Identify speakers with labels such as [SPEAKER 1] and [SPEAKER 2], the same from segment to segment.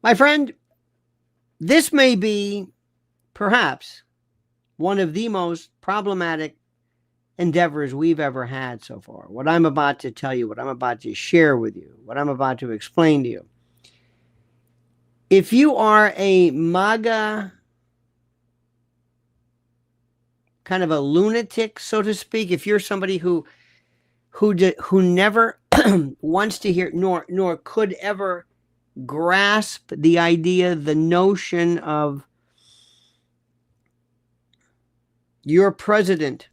[SPEAKER 1] My friend, this may be perhaps one of the most problematic endeavors we've ever had so far. What I'm about to tell you, what I'm about to share with you, what I'm about to explain to you. If you are a MAGA kind of a lunatic, so to speak, if you're somebody who never wants to hear nor could ever grasp the idea, the notion of your president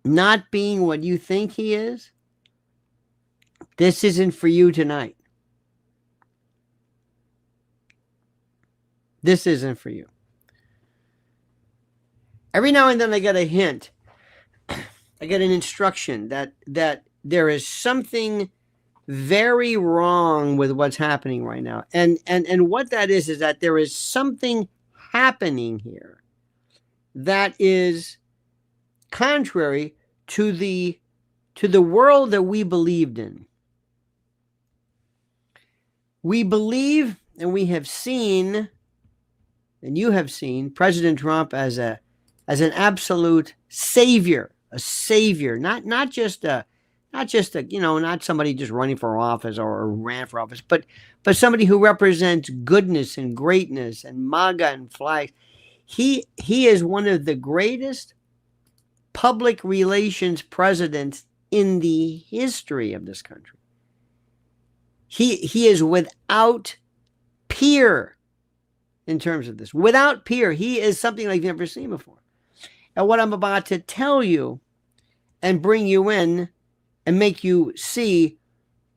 [SPEAKER 1] not being what you think he is, this isn't for you tonight. This isn't for you. Every now and then I get a hint, I get an instruction that there is something very wrong with what's happening right now. And what that is that there is something happening here that is contrary to the world that we believed in. We believe, and we have seen, and you have seen President Trump as an absolute savior, a savior, not just a not somebody just running for office or ran for office, but somebody who represents goodness and greatness and MAGA and flags. He is one of the greatest public relations presidents in the history of this country. He is without peer in terms of this. Without peer, he is something like you've never seen before. And what I'm about to tell you and bring you in and make you see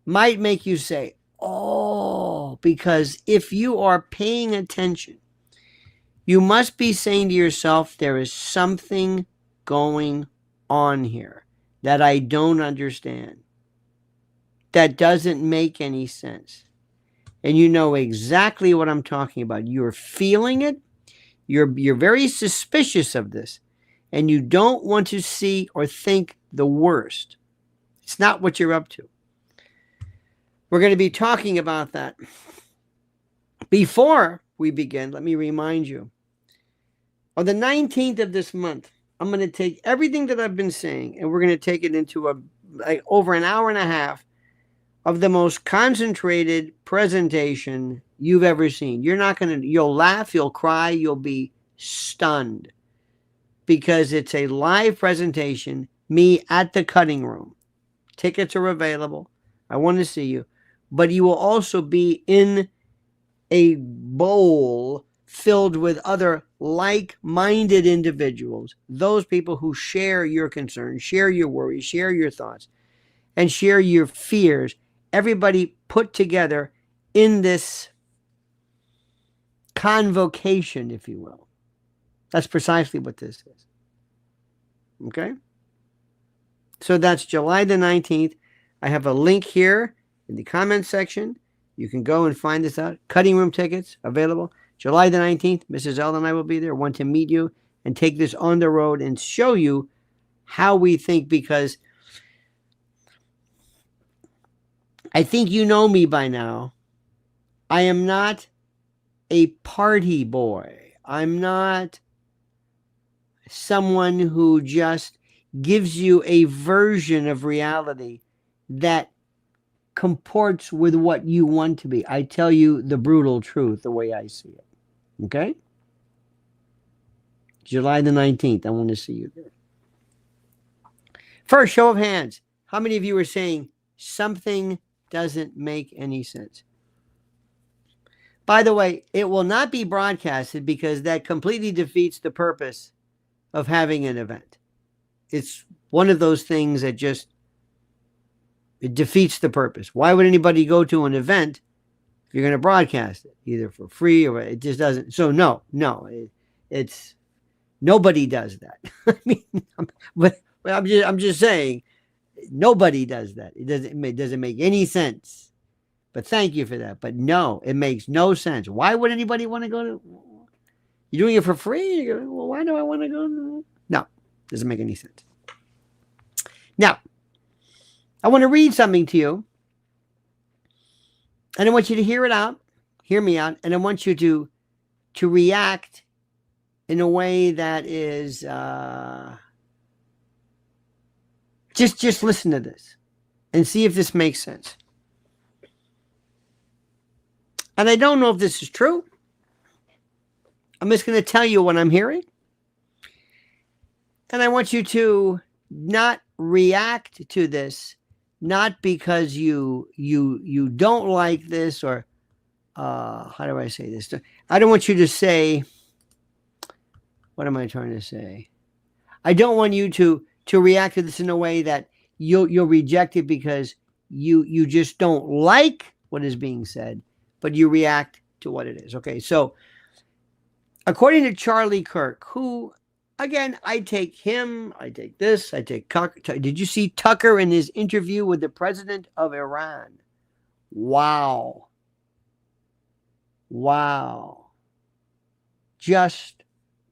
[SPEAKER 1] might make you say, oh, because if you are paying attention, you must be saying to yourself, there is something going on here that I don't understand, that doesn't make any sense. And you know exactly what I'm talking about. You're feeling it. You're very suspicious of this, and you don't want to see or think the worst. It's not what you're up to. We're going to be talking about that. Before we begin, let me remind you, on the 19th of this month, I'm going to take everything that I've been saying, and we're going to take it into over an hour and a half of the most concentrated presentation you've ever seen. You'll laugh, you'll cry, you'll be stunned, because it's a live presentation, me at the cutting room. Tickets are available. I want to see you. But you will also be in a bowl filled with other like-minded individuals, those people who share your concerns, share your worries, share your thoughts, and share your fears. Everybody put together in this convocation, if you will. That's precisely what this is. Okay? So that's July the 19th. I have a link here in the comments section. You can go and find this out. Cutting room tickets available. July the 19th, Mrs. L and I will be there. Want to meet you and take this on the road and show you how we think, because I think you know me by now. I am not a party boy. I'm not someone who just gives you a version of reality that comports with what you want to be. I tell you the brutal truth, the way I see it. Okay? July the 19th. I want to see you there. First, show of hands. How many of you are saying something doesn't make any sense? By the way, it will not be broadcasted, because that completely defeats the purpose of having an event. It's one of those things that it defeats the purpose. Why would anybody go to an event if you're going to broadcast it, either for free or it just doesn't? So no, it's nobody does that. I mean, but I'm just saying, nobody does that. It doesn't make any sense. But thank you for that. But no, it makes no sense. Why would anybody want to go to? You're doing it for free? You go, well, why do I want to go? No, doesn't make any sense. Now, I want to read something to you, and I want you to hear it out. hear me out, and I want you to react in a way that is just listen to this and see if this makes sense. And I don't know if this is true. I'm just going to tell you what I'm hearing. And I want you to not react to this, not because you don't like this, or how do I say this? I don't want you to say, what am I trying to say? I don't want you to react to this in a way that you'll reject it because you just don't like what is being said, but you react to what it is. Okay, so according to Charlie Kirk, who, again, I take him, I take this, I take Tucker. Did you see Tucker in his interview with the president of Iran? Wow. Wow. Just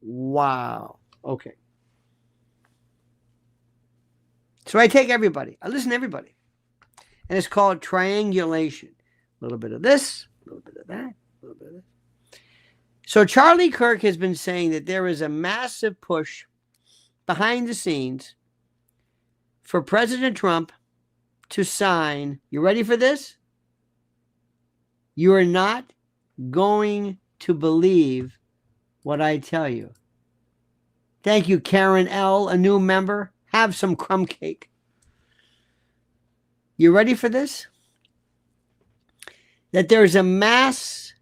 [SPEAKER 1] wow. Okay. So I take everybody. I listen to everybody. And it's called triangulation. A little bit of this, a little bit of that, a little bit of this. So Charlie Kirk has been saying that there is a massive push behind the scenes for President Trump to sign. You ready for this? You are not going to believe what I tell you. Thank you, Karen L., a new member. Have some crumb cake. You ready for this? That there's a mass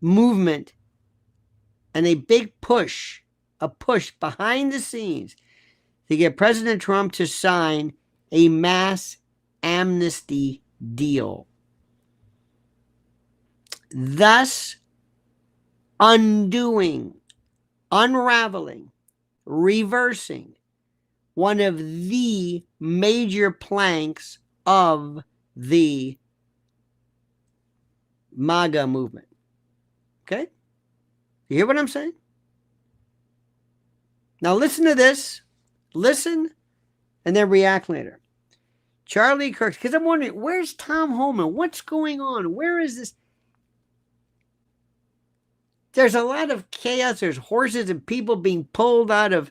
[SPEAKER 1] movement and a big push, a push behind the scenes to get President Trump to sign a mass amnesty deal, thus undoing, unraveling, reversing one of the major planks of the MAGA movement. Okay? You hear what I'm saying? Now listen to this. Listen and then react later. Charlie Kirk, because I'm wondering, where's Tom Homan? What's going on? Where is this? There's a lot of chaos. There's horses and people being pulled out of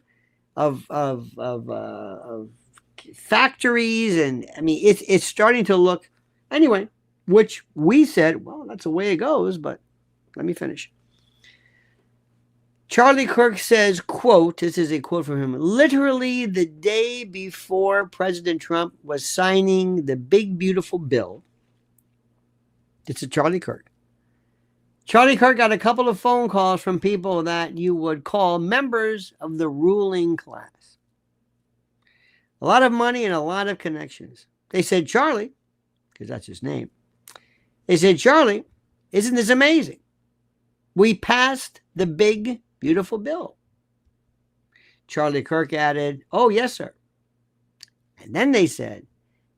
[SPEAKER 1] factories, and I mean it's starting to look anyway. Which we said, well, that's the way it goes. But let me finish. Charlie Kirk says, quote, this is a quote from him, literally the day before President Trump was signing the big, beautiful bill. This is Charlie Kirk. Charlie Kirk got a couple of phone calls from people that you would call members of the ruling class. A lot of money and a lot of connections. They said, Charlie, because that's his name. They said, Charlie, isn't this amazing? We passed the big, beautiful bill. Charlie Kirk added, oh, yes, sir. And then they said,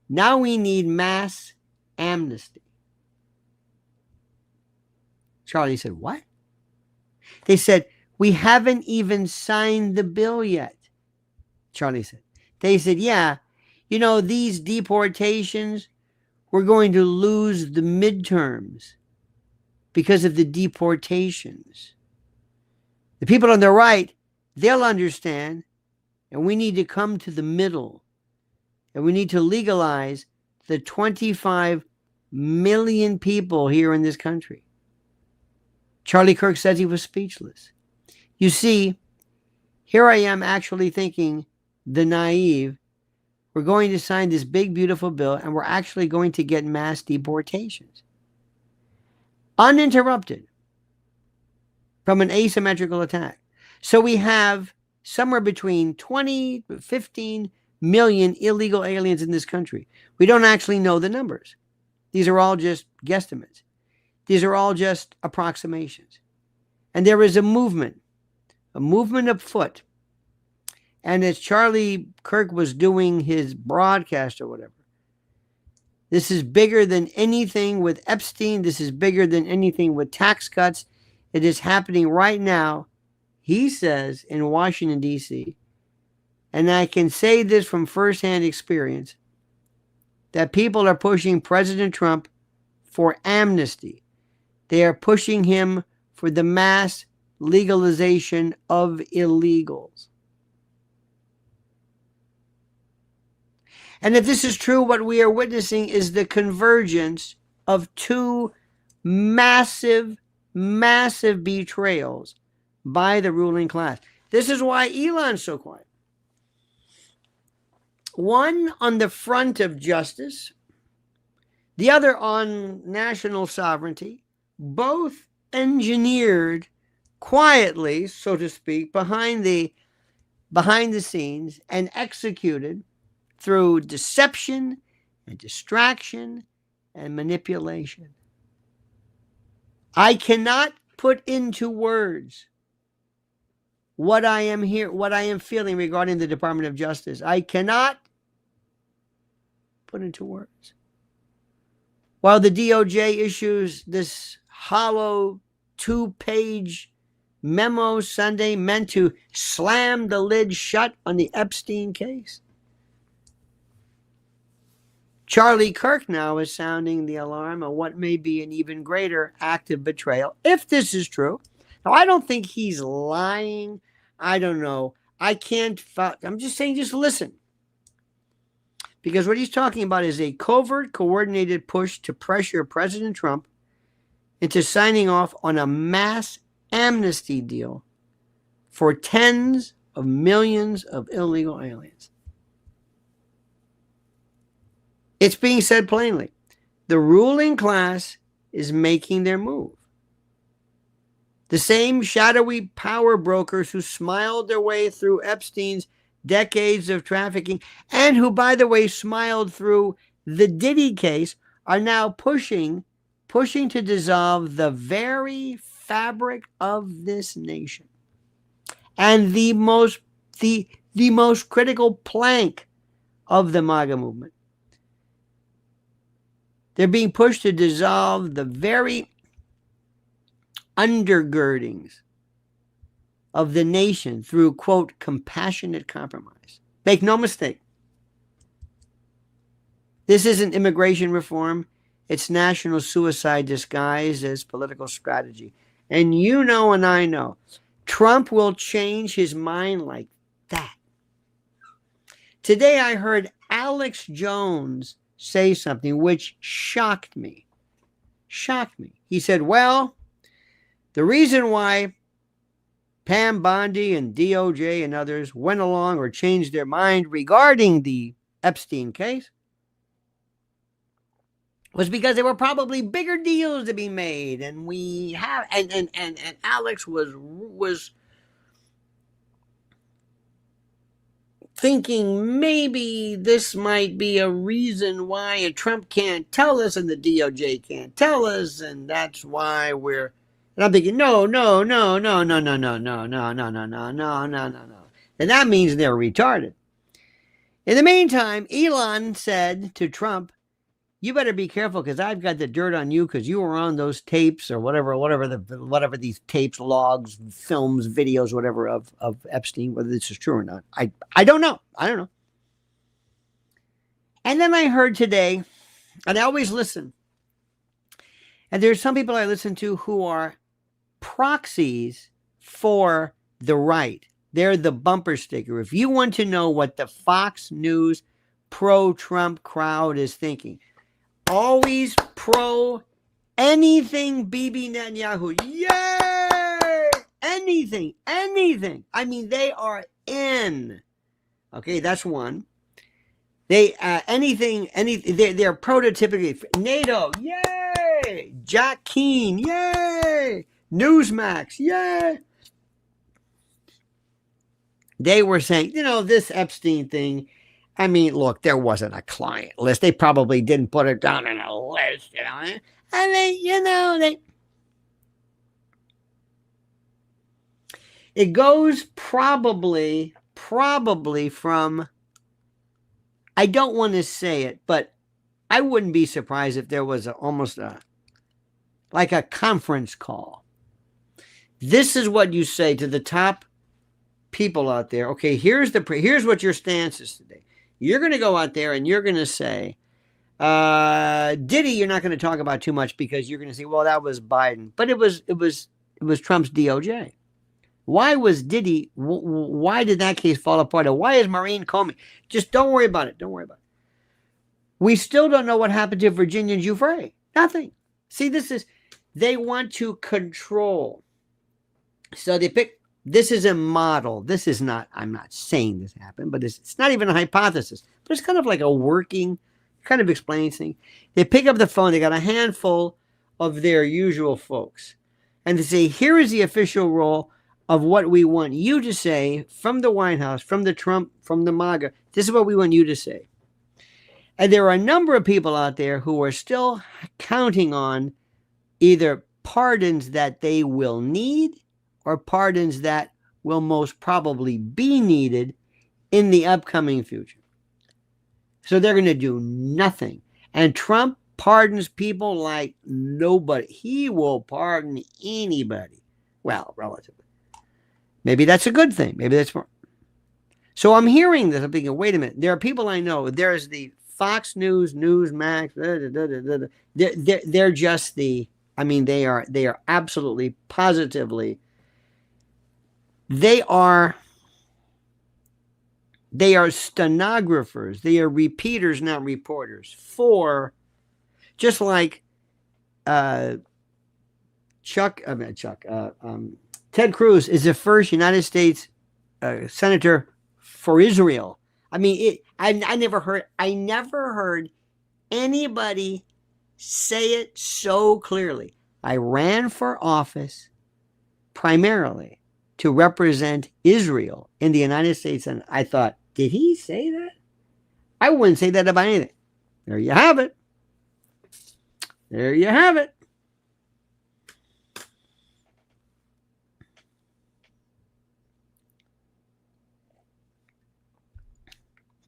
[SPEAKER 1] now we need mass amnesty. Charlie said, what? They said, we haven't even signed the bill yet. Charlie said, they said, yeah, you know, these deportations, we're going to lose the midterms because of the deportations. The people on the right, they'll understand, and we need to come to the middle, and we need to legalize the 25 million people here in this country. Charlie Kirk says he was speechless. You see, here I am actually thinking, the naive, we're going to sign this big, beautiful bill, and we're actually going to get mass deportations. Uninterrupted from an asymmetrical attack. So we have somewhere between 20 to 15 million illegal aliens in this country. We don't actually know the numbers. These are all just guesstimates. These are all just approximations. And there is a movement afoot. And as Charlie Kirk was doing his broadcast or whatever, this is bigger than anything with Epstein. This is bigger than anything with tax cuts. It is happening right now, he says, in Washington, D.C. And I can say this from firsthand experience, that people are pushing President Trump for amnesty. They are pushing him for the mass legalization of illegals. And if this is true, what we are witnessing is the convergence of two massive, massive betrayals by the ruling class. This is why Elon's so quiet. One on the front of justice, the other on national sovereignty, both engineered quietly, so to speak, behind the scenes and executed through deception and distraction and manipulation. I cannot put into words what I am feeling regarding the Department of Justice. I cannot put into words. While the DOJ issues this hollow 2-page memo Sunday meant to slam the lid shut on the Epstein case, Charlie Kirk now is sounding the alarm of what may be an even greater act of betrayal, if this is true. Now, I don't think he's lying. I don't know. I'm just saying, just listen. Because what he's talking about is a covert, coordinated push to pressure President Trump into signing off on a mass amnesty deal for tens of millions of illegal aliens. It's being said plainly. The ruling class is making their move. The same shadowy power brokers who smiled their way through Epstein's decades of trafficking, and who, by the way, smiled through the Diddy case, are now pushing to dissolve the very fabric of this nation. And the most critical plank of the MAGA movement. They're being pushed to dissolve the very undergirdings of the nation through, quote, compassionate compromise. Make no mistake. This isn't immigration reform. It's national suicide disguised as political strategy. And you know and I know, Trump will change his mind like that. Today I heard Alex Jones say something which shocked me. He said, well, the reason why Pam Bondi and DOJ and others went along or changed their mind regarding the Epstein case was because there were probably bigger deals to be made. And we have, and Alex was thinking maybe this might be a reason why Trump can't tell us and the DOJ can't tell us, and that's why we're. And I'm thinking, no. And that means they're retarded. In the meantime, Elon said to Trump, you better be careful because I've got the dirt on you because you were on those tapes or whatever these tapes, logs, films, videos, whatever of Epstein, whether this is true or not. I don't know. And then I heard today, and I always listen, and there's some people I listen to who are proxies for the right. They're the bumper sticker. If you want to know what the Fox News pro-Trump crowd is thinking, always pro anything Bibi Netanyahu. Yay! Anything. I mean, they are in. Okay, that's one. They anything. They're prototypically NATO. Yay! Jack Keane. Yay! Newsmax. Yay! They were saying, this Epstein thing. I mean, look, there wasn't a client list. They probably didn't put it down in a list, And it goes probably from, I don't want to say it, but I wouldn't be surprised if there was almost like a conference call. This is what you say to the top people out there. Okay, here's what your stance is today. You're going to go out there and you're going to say, Diddy, you're not going to talk about too much because you're going to say, well, that was Biden, but it was Trump's DOJ. Why was Diddy? Why did that case fall apart? And why is Maureen Comey? Just don't worry about it. Don't worry about it. We still don't know what happened to Virginia Giuffre. Nothing. See, they want to control. So they pick, this is a model. This is not, I'm not saying this happened, but it's not even a hypothesis. But it's kind of like a working, kind of explaining thing. They pick up the phone. They got a handful of their usual folks. And they say, here is the official role of what we want you to say from the White House, from the Trump, from the MAGA. This is what we want you to say. And there are a number of people out there who are still counting on either pardons that they will need or pardons that will most probably be needed in the upcoming future. So they're going to do nothing. And Trump pardons people like nobody. He will pardon anybody. Well, relatively. Maybe that's a good thing. Maybe that's more. So I'm hearing this. I'm thinking, wait a minute. There are people I know. There's the Fox News, Newsmax. They're just the. I mean, they are absolutely, positively. They are stenographers. They are repeaters, not reporters. For just like Ted Cruz is the first United States senator for Israel. I mean, I never heard anybody say it so clearly. I ran for office primarily to represent Israel in the United States. And I thought, did he say that? I wouldn't say that about anything. There you have it. There you have it.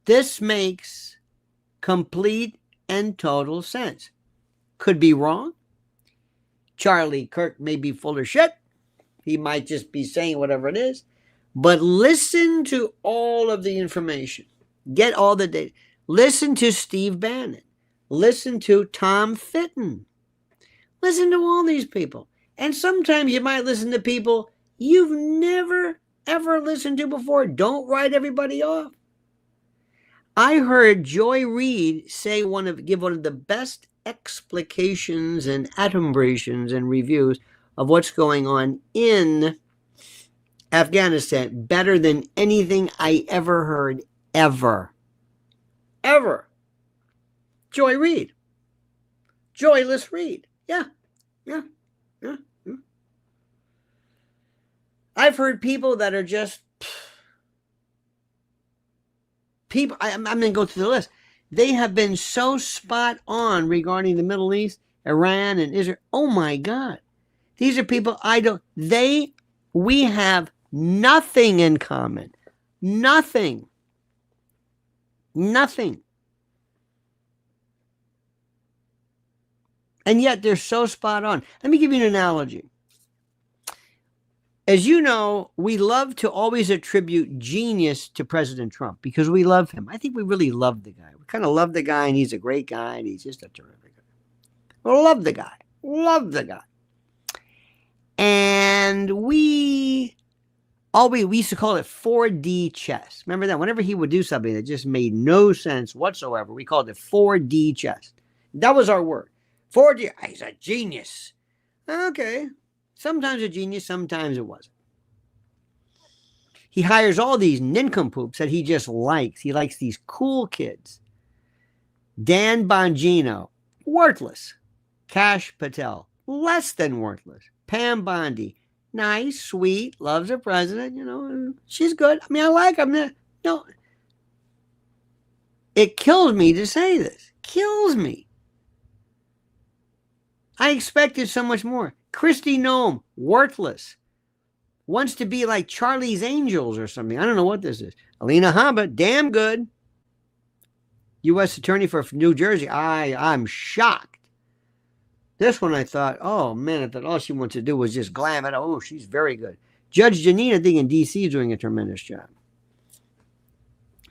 [SPEAKER 1] This makes complete and total sense. Could be wrong. Charlie Kirk may be full of shit. He might just be saying whatever it is. But listen to all of the information. Get all the data. Listen to Steve Bannon. Listen to Tom Fitton. Listen to all these people. And sometimes you might listen to people you've never, ever listened to before. Don't write everybody off. I heard Joy Reid say give one of the best explications and adumbrations and reviews of what's going on in Afghanistan better than anything I ever heard, ever. Ever. Joy Reid. Joyless Reid. Yeah. I've heard people that are just people. I'm going to go through the list. They have been so spot on regarding the Middle East, Iran, and Israel. Oh my God. These are people we have nothing in common. Nothing. And yet they're so spot on. Let me give you an analogy. As you know, we love to always attribute genius to President Trump because we love him. I think we really love the guy. We kind of love the guy, and he's a great guy, and he's just a terrific guy. We love the guy. Love the guy. And we used to call it 4D chess. Remember that? Whenever he would do something that just made no sense whatsoever, we called it 4D chess. That was our word. 4D. He's a genius. Okay. Sometimes a genius, sometimes it wasn't. He hires all these nincompoops that he just likes. He likes these cool kids. Dan Bongino, worthless. Kash Patel, less than worthless. Pam Bondi, nice, sweet, loves her president. You know, she's good. I mean, I like him. No, it kills me to say this. Kills me. I expected so much more. Kristi Noem, worthless. Wants to be like Charlie's Angels or something. I don't know what this is. Alina Habba, damn good. U.S. Attorney for New Jersey. I'm shocked. This one I thought, oh man, I thought all she wants to do was just glam it. Oh, she's very good. Judge Janine, I think in D.C. is doing a tremendous job.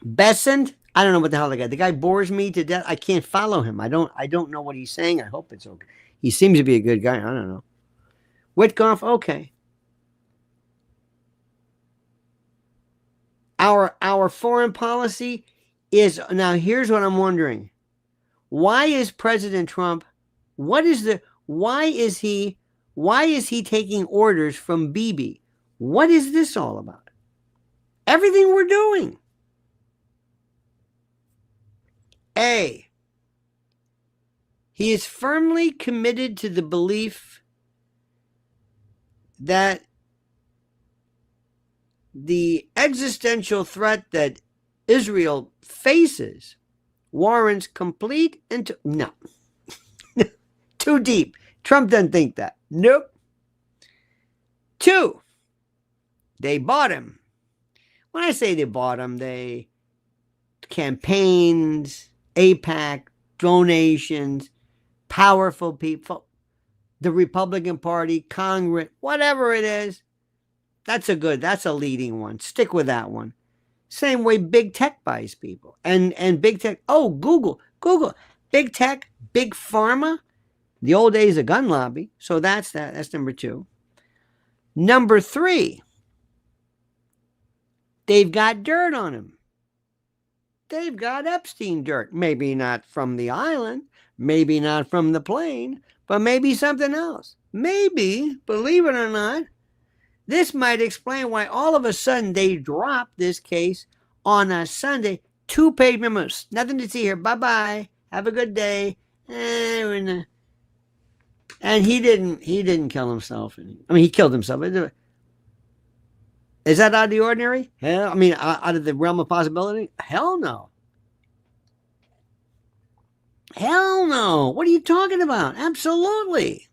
[SPEAKER 1] Besant, I don't know what the hell the guy bores me to death. I can't follow him. I don't know what he's saying. I hope it's okay. He seems to be a good guy. I don't know. Witkoff, okay. Our foreign policy is now. Here's what I'm wondering: why is President Trump? What is the? Why is he? Why is he taking orders from Bibi? What is this all about? Everything we're doing. A. He is firmly committed to the belief that the existential threat that Israel faces warrants complete no. Too deep. Trump doesn't think that. Nope. 2, they bought him. When I say they bought him, they campaigns, AIPAC, donations, powerful people, the Republican Party, Congress, whatever it is. That's a leading one. Stick with that one. Same way big tech buys people. And big tech, Google, big tech, big pharma, the old days of gun lobby. So that's that. That's number 2. Number 3, they've got dirt on him. They've got Epstein dirt. Maybe not from the island, maybe not from the plane, but maybe something else. Maybe, believe it or not, this might explain why all of a sudden they dropped this case on a Sunday. 2-page memos. Nothing to see here. Bye-bye. Have a good day. And he didn't kill himself. I mean, he killed himself. Is that out of the ordinary? Hell, I mean, out of the realm of possibility? Hell no. Hell no. What are you talking about? Absolutely.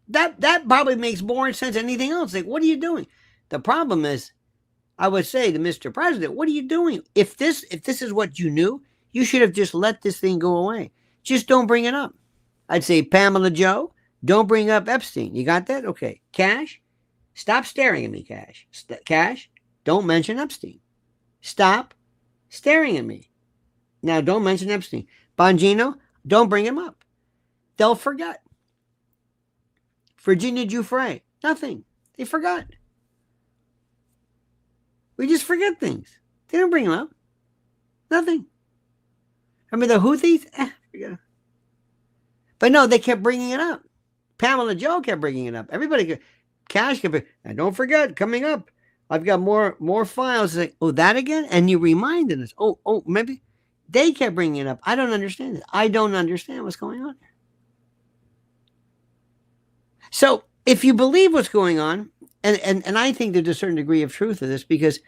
[SPEAKER 1] That probably makes more sense than anything else. Like, what are you doing? The problem is, I would say to Mr. President, what are you doing? If this is what you knew, you should have just let this thing go away. Just don't bring it up. I'd say, Pamela Joe, don't bring up Epstein. You got that? Okay. Cash, stop staring at me, Cash. Cash, don't mention Epstein. Stop staring at me. Now, don't mention Epstein. Bongino, don't bring him up. They'll forget. Virginia Giuffre, nothing. They forgot. We just forget things. They don't bring them up. Nothing. Remember the Houthis? Forget it. But no, they kept bringing it up. Pamela Joe kept bringing it up. Everybody, Cash kept. And don't forget, coming up, I've got more files. It's like, that again? And you reminded us. Maybe they kept bringing it up. I don't understand it. I don't understand what's going on here. So if you believe what's going on, and I think there's a certain degree of truth to this, because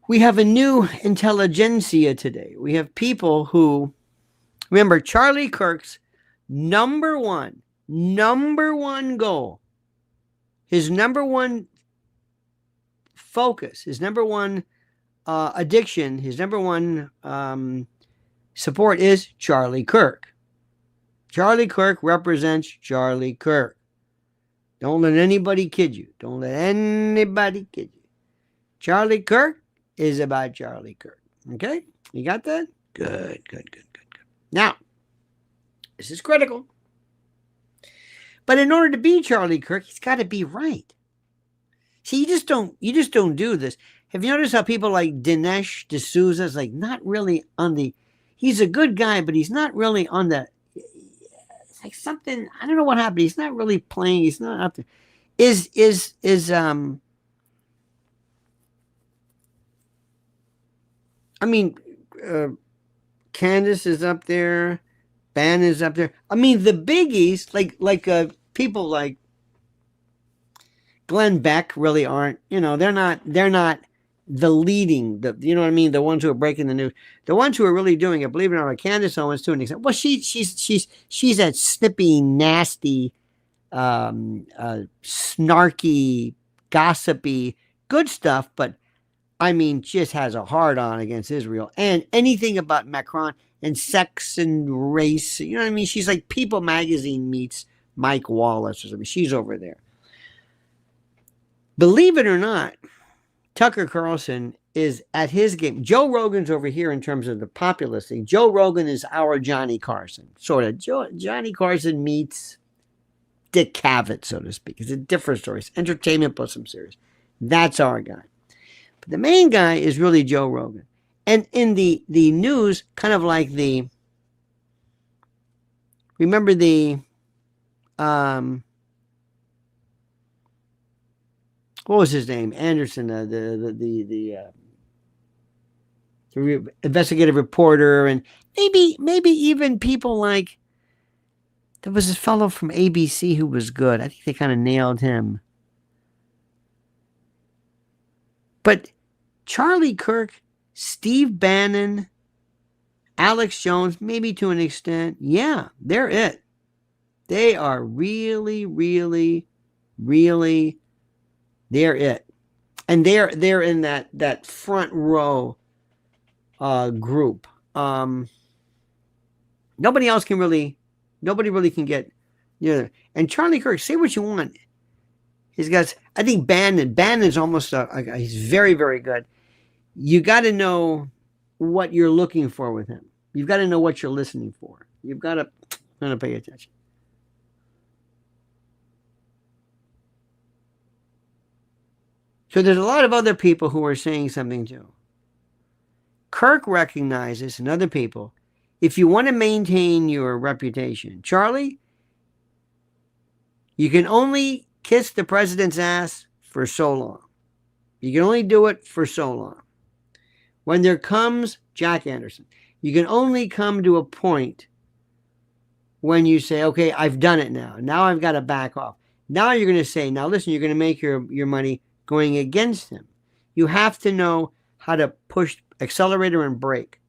[SPEAKER 1] we have a new intelligentsia today. We have people who, remember, Charlie Kirk's number one goal, his number one focus, his number one addiction, his number one support is Charlie Kirk. Charlie Kirk represents Charlie Kirk. Don't let anybody kid you. Don't let anybody kid you. Charlie Kirk is about Charlie Kirk. Okay? You got that? Good. Now, this is critical. But in order to be Charlie Kirk, he's got to be right. See, you just don't do this. Have you noticed how people like Dinesh D'Souza is like not really on the, he's a good guy, but he's not really on the, it's like something, I don't know what happened. He's not really playing. He's not up there. I mean, Candace is up there. Ban is up there. I mean, the biggies, like people like Glenn Beck really aren't, they're not the leading, you know what I mean? The ones who are breaking the news, the ones who are really doing it, believe it or not, Candace Owens to an extent. Well, she's that snippy, nasty, snarky, gossipy, good stuff, but I mean, just has a hard on against Israel and anything about Macron and sex and race. You know what I mean? She's like People Magazine meets Mike Wallace or something. She's over there. Believe it or not, Tucker Carlson is at his game. Joe Rogan's over here in terms of the populist thing. Joe Rogan is our Johnny Carson, sort of. Johnny Carson meets Dick Cavett, so to speak. It's a different story. It's entertainment plus some serious. That's our guy. But the main guy is really Joe Rogan. And in the news, kind of like remember the, what was his name? Anderson, the investigative reporter, and maybe even people like, there was this fellow from ABC who was good. I think they kind of nailed him. But Charlie Kirk, Steve Bannon, Alex Jones, maybe to an extent, yeah, they're it. They are really, really, really, they're it. And they're in that front row group. Nobody really can get, and Charlie Kirk, say what you want. He's got, I think Bannon's almost he's very, very good. You got to know what you're looking for with him. You've got to know what you're listening for. You've got to pay attention. So there's a lot of other people who are saying something too. Kirk recognizes, and other people, if you want to maintain your reputation, Charlie, you can only kiss the president's ass for so long. You can only do it for so long. When there comes, Jack Anderson, you can only come to a point when you say, okay, I've done it now. Now I've got to back off. Now you're going to say, now listen, you're going to make your money going against him. You have to know how to push accelerator and brake.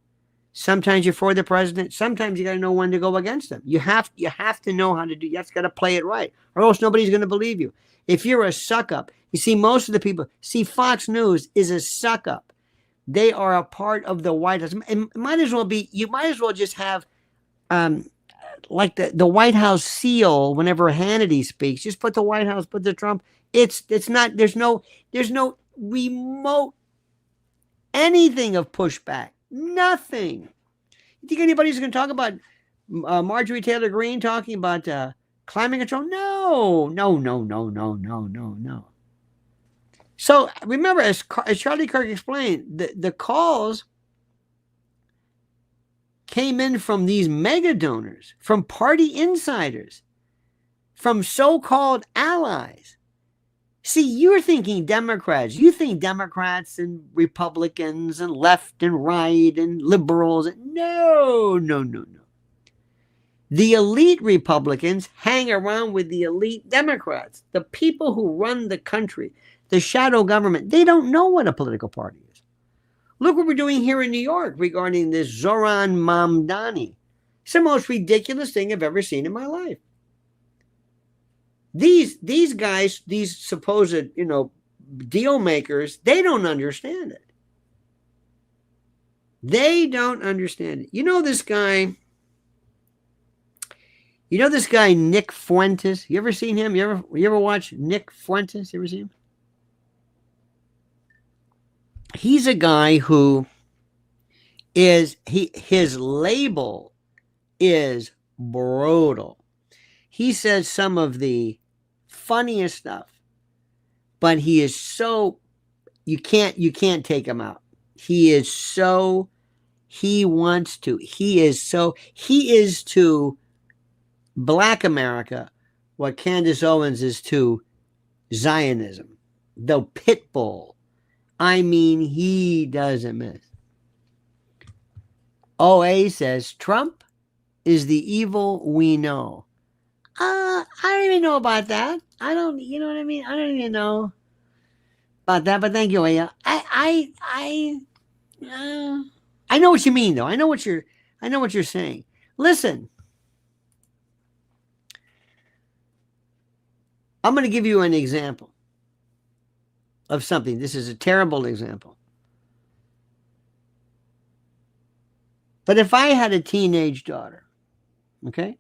[SPEAKER 1] Sometimes you're for the president. Sometimes you got to know when to go against him. You have to know how to do. You have got to play it right, or else nobody's going to believe you. If you're a suck up, you see, most of the people see Fox News is a suck up. They are a part of the White House. And you might as well just have like the White House seal whenever Hannity speaks. Just put the White House, put the Trump. It's not. There's no remote anything of pushback. Nothing. You think anybody's going to talk about Marjorie Taylor Greene talking about climate control? No. So remember, as Charlie Kirk explained, the calls came in from these mega donors, from party insiders, from so-called allies. See, you're thinking Democrats. You think Democrats and Republicans and left and right and liberals. No. The elite Republicans hang around with the elite Democrats. The people who run the country, the shadow government, they don't know what a political party is. Look what we're doing here in New York regarding this Zoran Mamdani. It's the most ridiculous thing I've ever seen in my life. These guys, these supposed, deal makers, they don't understand it. They don't understand it. You know this guy Nick Fuentes? You ever seen him? You ever watch Nick Fuentes? You ever seen him? He's a guy who his label is brutal. He says some of the funniest stuff, but he is so, you can't take him out. He is to Black America what Candace Owens is to Zionism, the pit bull. I mean, he doesn't miss. OA says Trump is the evil we know. I don't even know about that. You know what I mean? I don't even know about that, but thank you, Aya. I know what you mean, though. I know what you're saying. Listen, I'm going to give you an example of something. This is a terrible example. But if I had a teenage daughter, okay?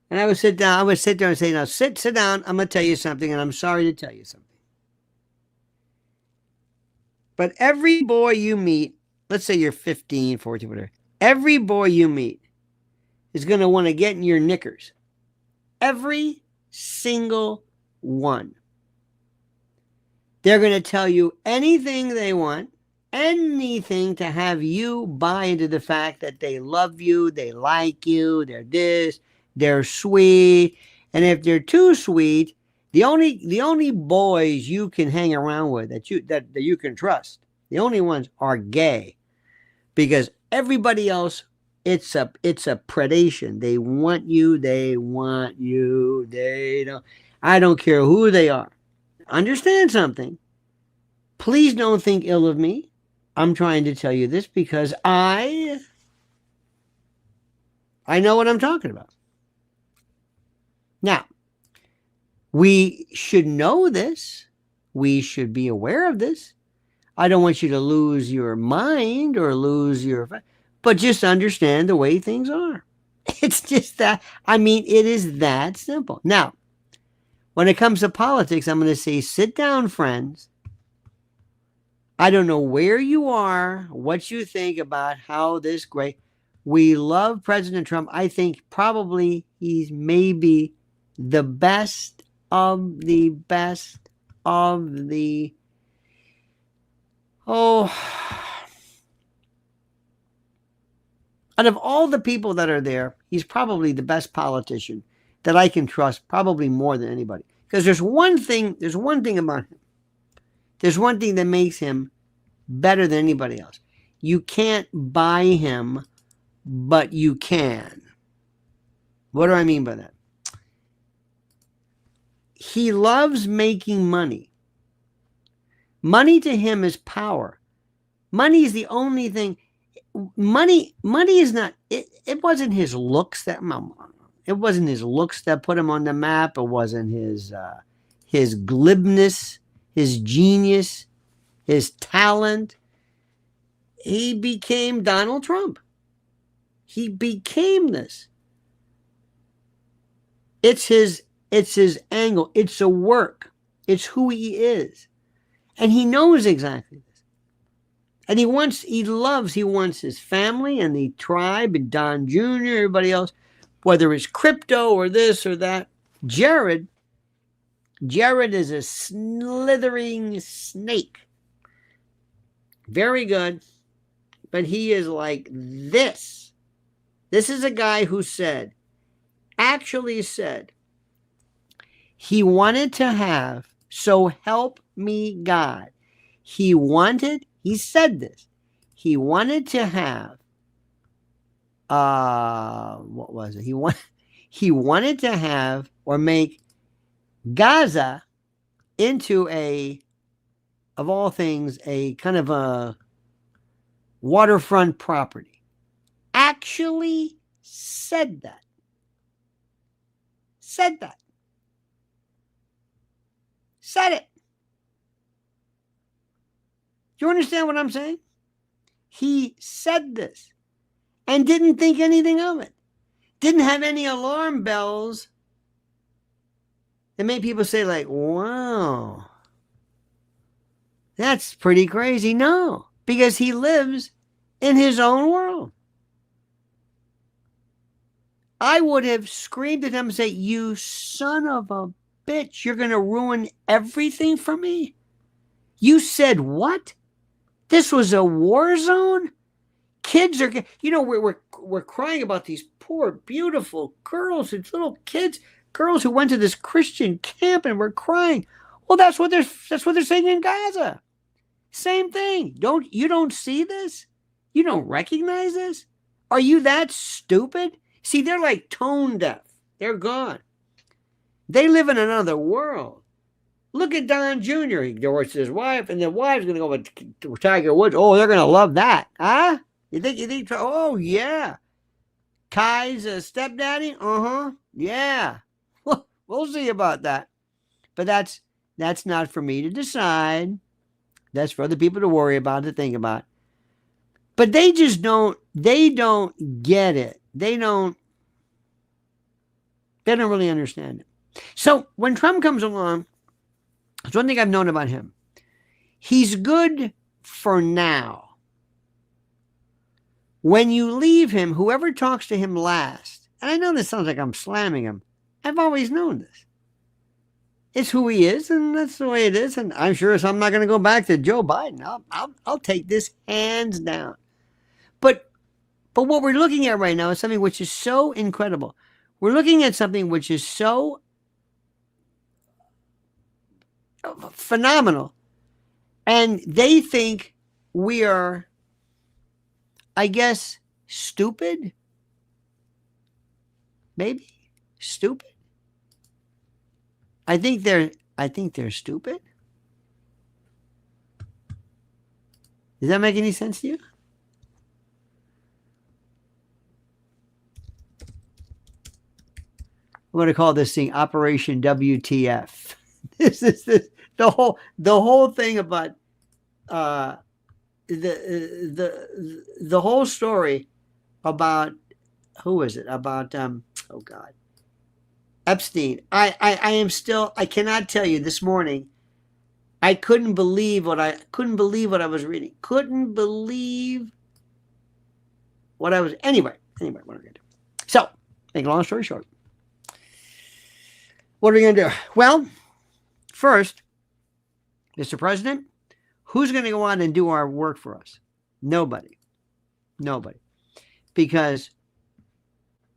[SPEAKER 1] And I would sit there and say, now sit down. I'm going to tell you something, and I'm sorry to tell you something. But every boy you meet, let's say you're 15, 14, whatever, every boy you meet is going to want to get in your knickers. Every single one. They're going to tell you anything they want, anything to have you buy into the fact that they love you, they like you, they're this, they're sweet. And if they're too sweet, the only boys you can hang around with that you can trust, the only ones are gay. Because everybody else, it's a predation. They want you, they don't. I don't care who they are. Understand something. Please don't think ill of me. I'm trying to tell you this because I know what I'm talking about. Now, we should know this. We should be aware of this. I don't want you to lose your mind or lose your, but just understand the way things are. It's just that, it is that simple. Now, when it comes to politics, I'm going to say, sit down, friends. I don't know where you are, what you think about how this great. We love President Trump. I think probably he's maybe the best of the best of the. Out of all the people that are there, he's probably the best politician that I can trust, probably more than anybody. Because there's one thing about him. There's one thing that makes him better than anybody else. You can't buy him, but you can. What do I mean by that? He loves making money. Money to him is power. Money is the only thing. Money is not. It wasn't his looks that. It wasn't his looks that put him on the map. It wasn't his glibness, his genius, his talent. He became Donald Trump. He became this. It's his angle. It's a work. It's who he is. And he knows exactly this. And he wants his family and the tribe and Don Jr., everybody else, whether it's crypto or this or that. Jared is a slithering snake. Very good. But he is like this. This is a guy who actually said, he wanted to have, so help me God. He said this. He wanted to have, what was it? He wanted to have or make Gaza into of all things, a kind of a waterfront property. Actually said that. Said it. Do you understand what I'm saying? He said this and didn't think anything of it. Didn't have any alarm bells that made people say, like, wow, that's pretty crazy. No, because he lives in his own world. I would have screamed at him and say, you son of a bitch, you're going to ruin everything for me. You said what? This was a war zone? Kids are, we're crying about these poor, beautiful girls, these little kids, girls who went to this Christian camp, and we're crying. Well, that's what they're saying in Gaza. Same thing. You don't see this? You don't recognize this? Are you that stupid? See, they're like tone deaf. They're gone. They live in another world. Look at Don Jr. He divorced his wife, and the wife's going to go with Tiger Woods. Oh, they're going to love that. Huh? You think, oh, yeah. Kai's stepdaddy? Uh-huh. Yeah. We'll see about that. But that's not for me to decide. That's for other people to worry about, to think about. But they don't get it. They don't really understand it. So when Trump comes along, that's one thing I've known about him. He's good for now. When you leave him, whoever talks to him last, and I know this sounds like I'm slamming him, I've always known this. It's who he is, and that's the way it is. And I'm sure I'm not going to go back to Joe Biden. I'll take this hands down. But what we're looking at right now is something which is so incredible. We're looking at something which is so phenomenal. And they think we are, I guess, stupid. Maybe stupid. I think they're stupid. Does that make any sense to you? I'm going to call this thing Operation WTF. This is the whole thing about the whole story about who is it about oh God, Epstein. I cannot tell you this morning. I couldn't believe what I was reading. Couldn't believe what I was. Anyway, what are we gonna do? So, make a long story short. What are we gonna do? Well, first, Mr. President, who's going to go on and do our work for us? Nobody. Because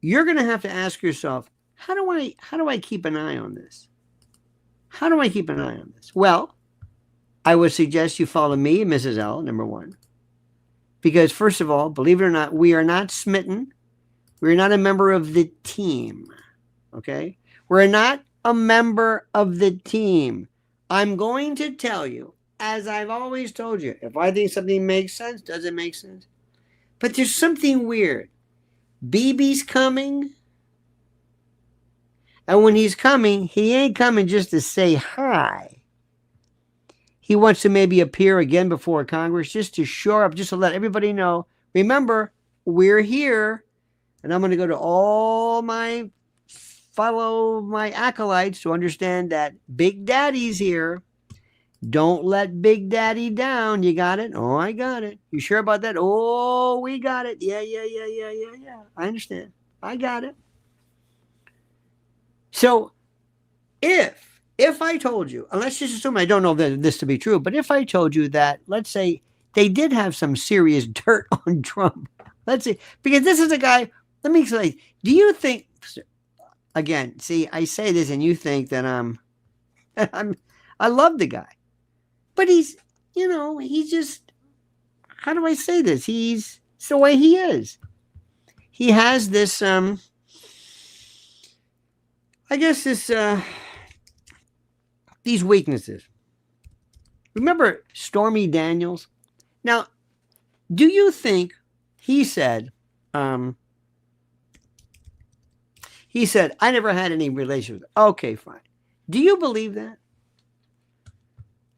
[SPEAKER 1] you're going to have to ask yourself, how do I keep an eye on this? How do I keep an eye on this? Well, I would suggest you follow me, Mrs. L, number one. Because first of all, believe it or not, we are not smitten. We're not a member of the team. Okay? We're not a member of the team. I'm going to tell you, as I've always told you, if I think something makes sense, does it make sense? But there's something weird. BB's coming. And when he's coming, he ain't coming just to say hi. He wants to maybe appear again before Congress just to shore up, just to let everybody know, remember, we're here. And I'm going to go to all my acolytes to understand that Big Daddy's here. Don't let Big Daddy down. You got it? Oh, I got it. You sure about that? Oh, we got it. Yeah. I understand. I got it. So if I told you, and let's just assume I don't know this to be true, but if I told you that, let's say they did have some serious dirt on Trump. Let's see, because this is a guy, let me say, do you think, again, see, I say this and you think that I love the guy. But he's just, how do I say this? It's the way he is. He has this, I guess these weaknesses. Remember Stormy Daniels? Now, do you think he said, I never had any relations. Okay, fine. Do you believe that?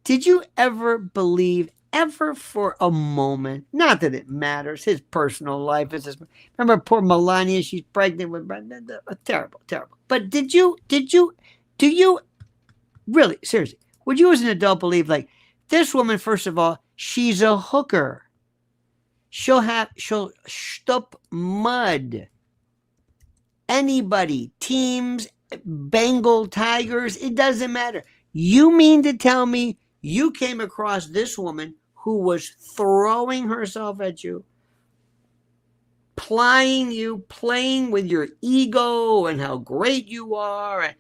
[SPEAKER 1] Did you ever believe, ever for a moment, not that it matters, his personal life is remember poor Melania, she's pregnant with terrible. But do you really, seriously, would you as an adult believe, like, this woman, first of all, she's a hooker. She'll stup mud. Anybody, teams, Bengal Tigers, it doesn't matter. You mean to tell me you came across this woman who was throwing herself at you, plying you, playing with your ego and how great you are?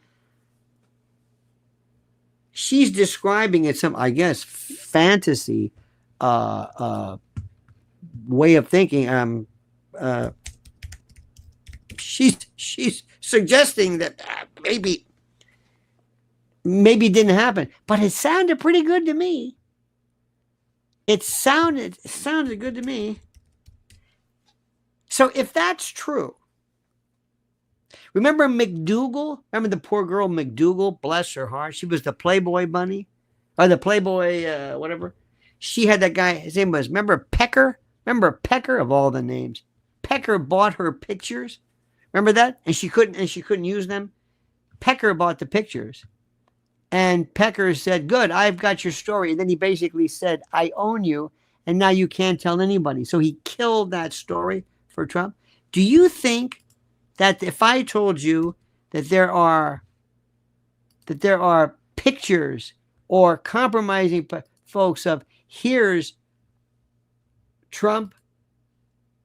[SPEAKER 1] She's describing it some, I guess, fantasy way of thinking. She's suggesting that maybe it didn't happen, but it sounded pretty good to me. It sounded good to me. So if that's true, remember McDougal? Remember the poor girl McDougal? Bless her heart. She was the Playboy bunny, or the Playboy whatever. She had that guy. His name was, remember Pecker? Remember Pecker, of all the names? Pecker bought her pictures. Remember that? And she couldn't use them. Pecker bought the pictures. And Pecker said, good, I've got your story. And then he basically said, I own you. and now you can't tell anybody. So he killed that story for Trump. Do you think that if I told you that there are pictures or compromising folks of here's Trump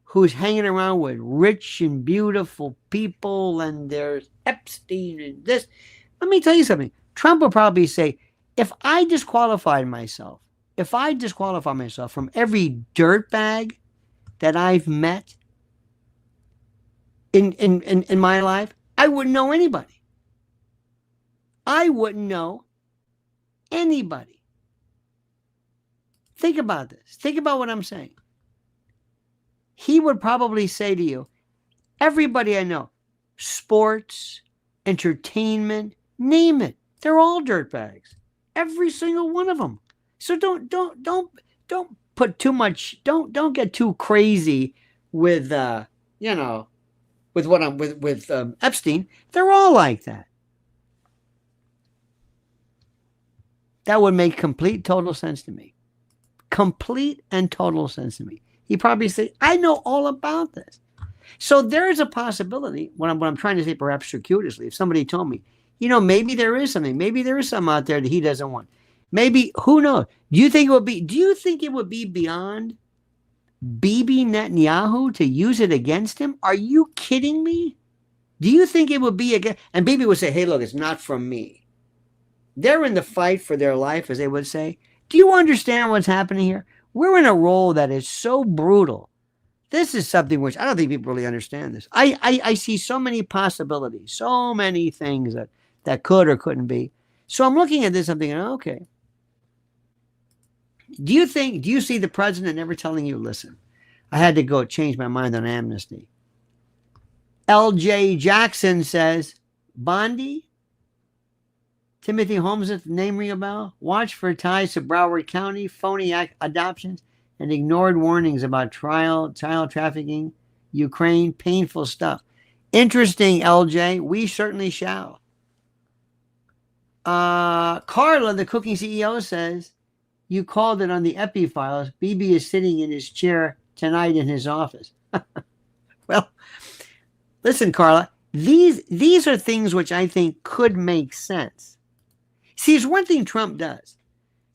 [SPEAKER 1] who's hanging around with rich and beautiful people, and there's Epstein and this. Let me tell you something. Trump will probably say, if I disqualify myself from every dirtbag that I've met in my life, I wouldn't know anybody. I wouldn't know anybody. Think about this. Think about what I'm saying. He would probably say to you, everybody I know, sports, entertainment, name it, they're all dirtbags. Every single one of them. So don't put too much. Don't get too crazy with with Epstein. They're all like that. That would make complete total sense to me. Complete and total sense to me. He probably say, I know all about this. So there's a possibility, what I'm trying to say perhaps circuitously, if somebody told me, maybe there is something. Maybe there is something out there that he doesn't want. Maybe, who knows? Do you think it would be beyond Bibi Netanyahu to use it against him? Are you kidding me? Do you think it would be again? And Bibi would say, hey, look, it's not from me. They're in the fight for their life, as they would say. Do you understand what's happening here? We're in a role that is so brutal. This is something which I don't think people really understand this. I see so many possibilities, so many things that could or couldn't be. So I'm looking at this, I'm thinking, okay. Do you see the president never telling you, listen, I had to go change my mind on amnesty? L.J. Jackson says, Bondi, Timothy Holmes, name ring a bell? Watch for ties to Broward County, phony adoptions, and ignored warnings about child trafficking, Ukraine, painful stuff. Interesting, LJ. We certainly shall. Carla, the cooking CEO, says, you called it on the Epi files. Bibi is sitting in his chair tonight in his office. Well, listen, Carla, these are things which I think could make sense. See, there's one thing Trump does.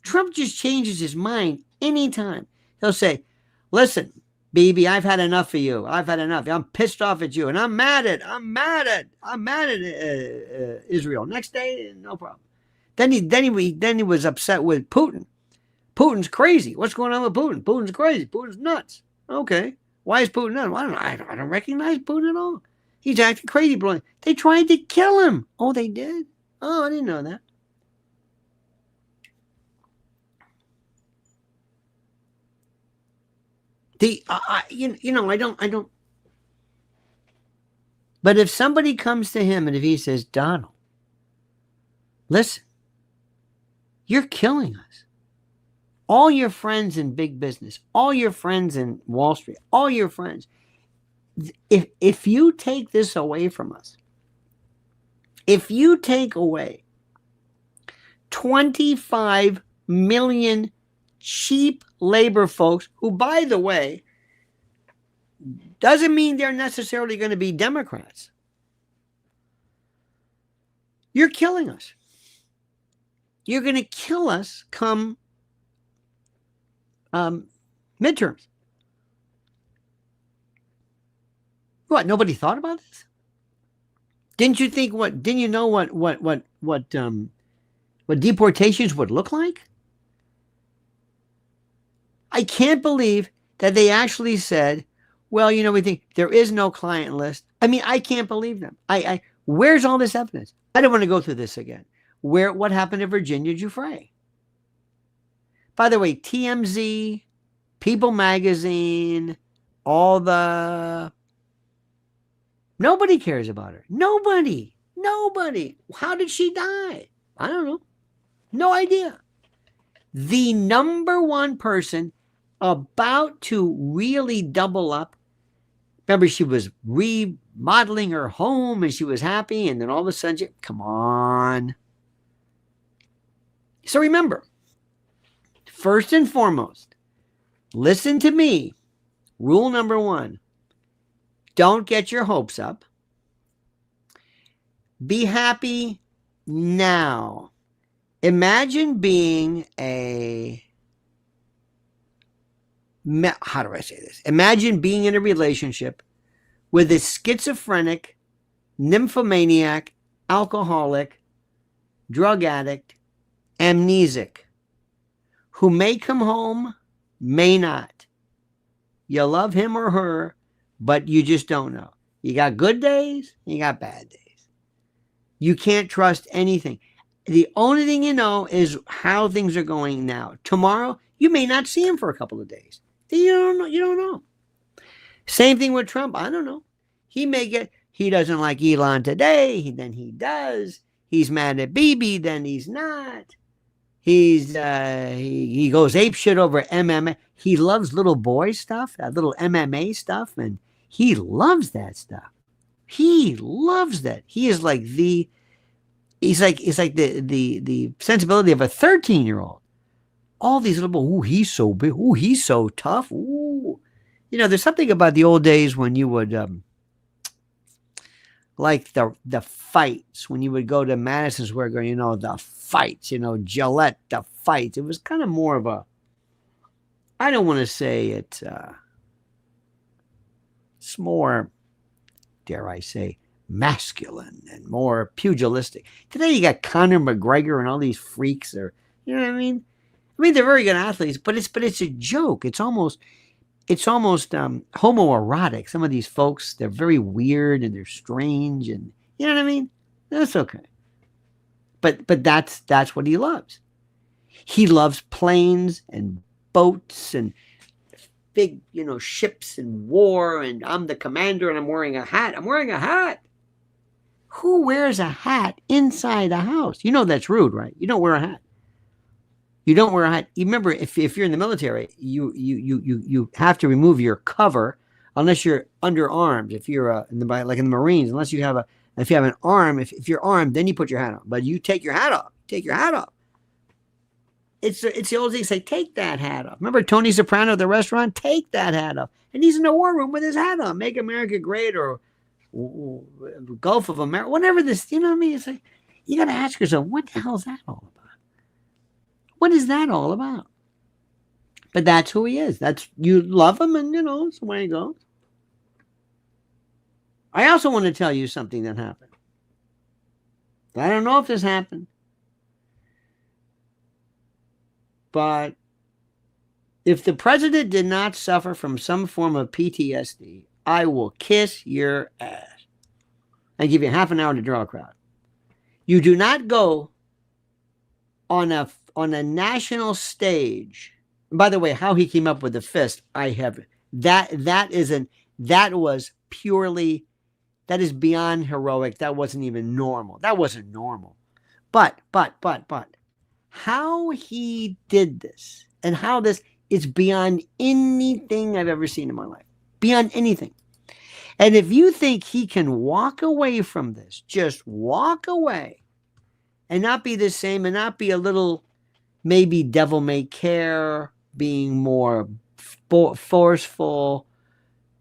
[SPEAKER 1] Trump just changes his mind anytime. He'll say, listen, Bibi, I've had enough of you. I've had enough. I'm pissed off at you. And I'm mad at Israel. Next day, no problem. Then he was upset with Putin. Putin's crazy. What's going on with Putin? Putin's crazy. Putin's nuts. Okay. Why is Putin nuts? I don't recognize Putin at all. He's acting crazy. They tried to kill him. Oh, they did? Oh, I didn't know that. I don't. But if somebody comes to him and if he says, Donald, listen, you're killing us. All your friends in big business, all your friends in Wall Street, all your friends, if you take this away from us, if you take away 25 million cheap labor folks, who, by the way, doesn't mean they're necessarily going to be Democrats. You're killing us. You're going to kill us come midterms. What? Nobody thought about this? Didn't you think didn't you know what deportations would look like? I can't believe that they actually said, well, we think there is no client list. I mean, I can't believe them. Where's all this evidence? I don't want to go through this again. What happened to Virginia Giuffre? By the way, TMZ, People Magazine, nobody cares about her. Nobody. How did she die? I don't know. No idea. The number one person about to really double up. Remember, she was remodeling her home and she was happy, and then all of a sudden, come on. So remember, first and foremost, Listen to me. Rule number 1, don't get your hopes up. Be happy now. Imagine being how do I say this? Imagine being in a relationship with a schizophrenic, nymphomaniac, alcoholic, drug addict, amnesic, who may come home, may not. You love him or her, but you just don't know. You got good days, you got bad days. You can't trust anything. The only thing you know is how things are going now. Tomorrow, you may not see him for a couple of days. You don't know. You don't know. Same thing with Trump. I don't know. He doesn't like Elon today, then he does. He's mad at Bibi, then he's not. He goes apeshit over MMA. He loves little boy stuff, that little MMA stuff, and he loves that stuff. He loves that. He is like the sensibility of a 13-year-old. All these little, ooh, he's so big. Ooh, he's so tough. Ooh. You know, there's something about the old days when you would, like the fights, when you would go to Madison Square Garden, you know, the fights, you know, Gillette, the fights. It was kind of more of a, I don't want to say it's more, dare I say, masculine and more pugilistic. Today you got Conor McGregor and all these freaks are, you know what I mean? I mean, they're very good athletes, but it's a joke. It's almost homoerotic. Some of these folks, they're very weird and they're strange, and you know what I mean? That's okay. But that's what he loves. He loves planes and boats and big, you know, ships and war, and I'm the commander and I'm wearing a hat. I'm wearing a hat. Who wears a hat inside a house? You know that's rude, right? You don't wear a hat. You don't wear a hat. You remember, if you're in the military, you have to remove your cover unless you're under arms. If you're like in the Marines, unless you have an arm, if you're armed, then you put your hat on. But you take your hat off. Take your hat off. It's the old thing. Say, take that hat off. Remember Tony Soprano at the restaurant? Take that hat off. And he's in the war room with his hat on. Make America great, or Gulf of America, whatever this. You know what I mean? It's like, you got to ask yourself, what the hell is that all about? What is that all about? But that's who he is. You love him, and you know, it's the way he goes. I also want to tell you something that happened. I don't know if this happened, but if the president did not suffer from some form of PTSD, I will kiss your ass and give you half an hour to draw a crowd. You do not go on a national stage. And by the way, how he came up with the fist, I have that is beyond heroic. That wasn't even normal. That wasn't normal. But how he did this and how this is beyond anything I've ever seen in my life. Beyond anything. And if you think he can walk away from this, just walk away and not be the same, and not be a little, maybe devil may care, being more forceful,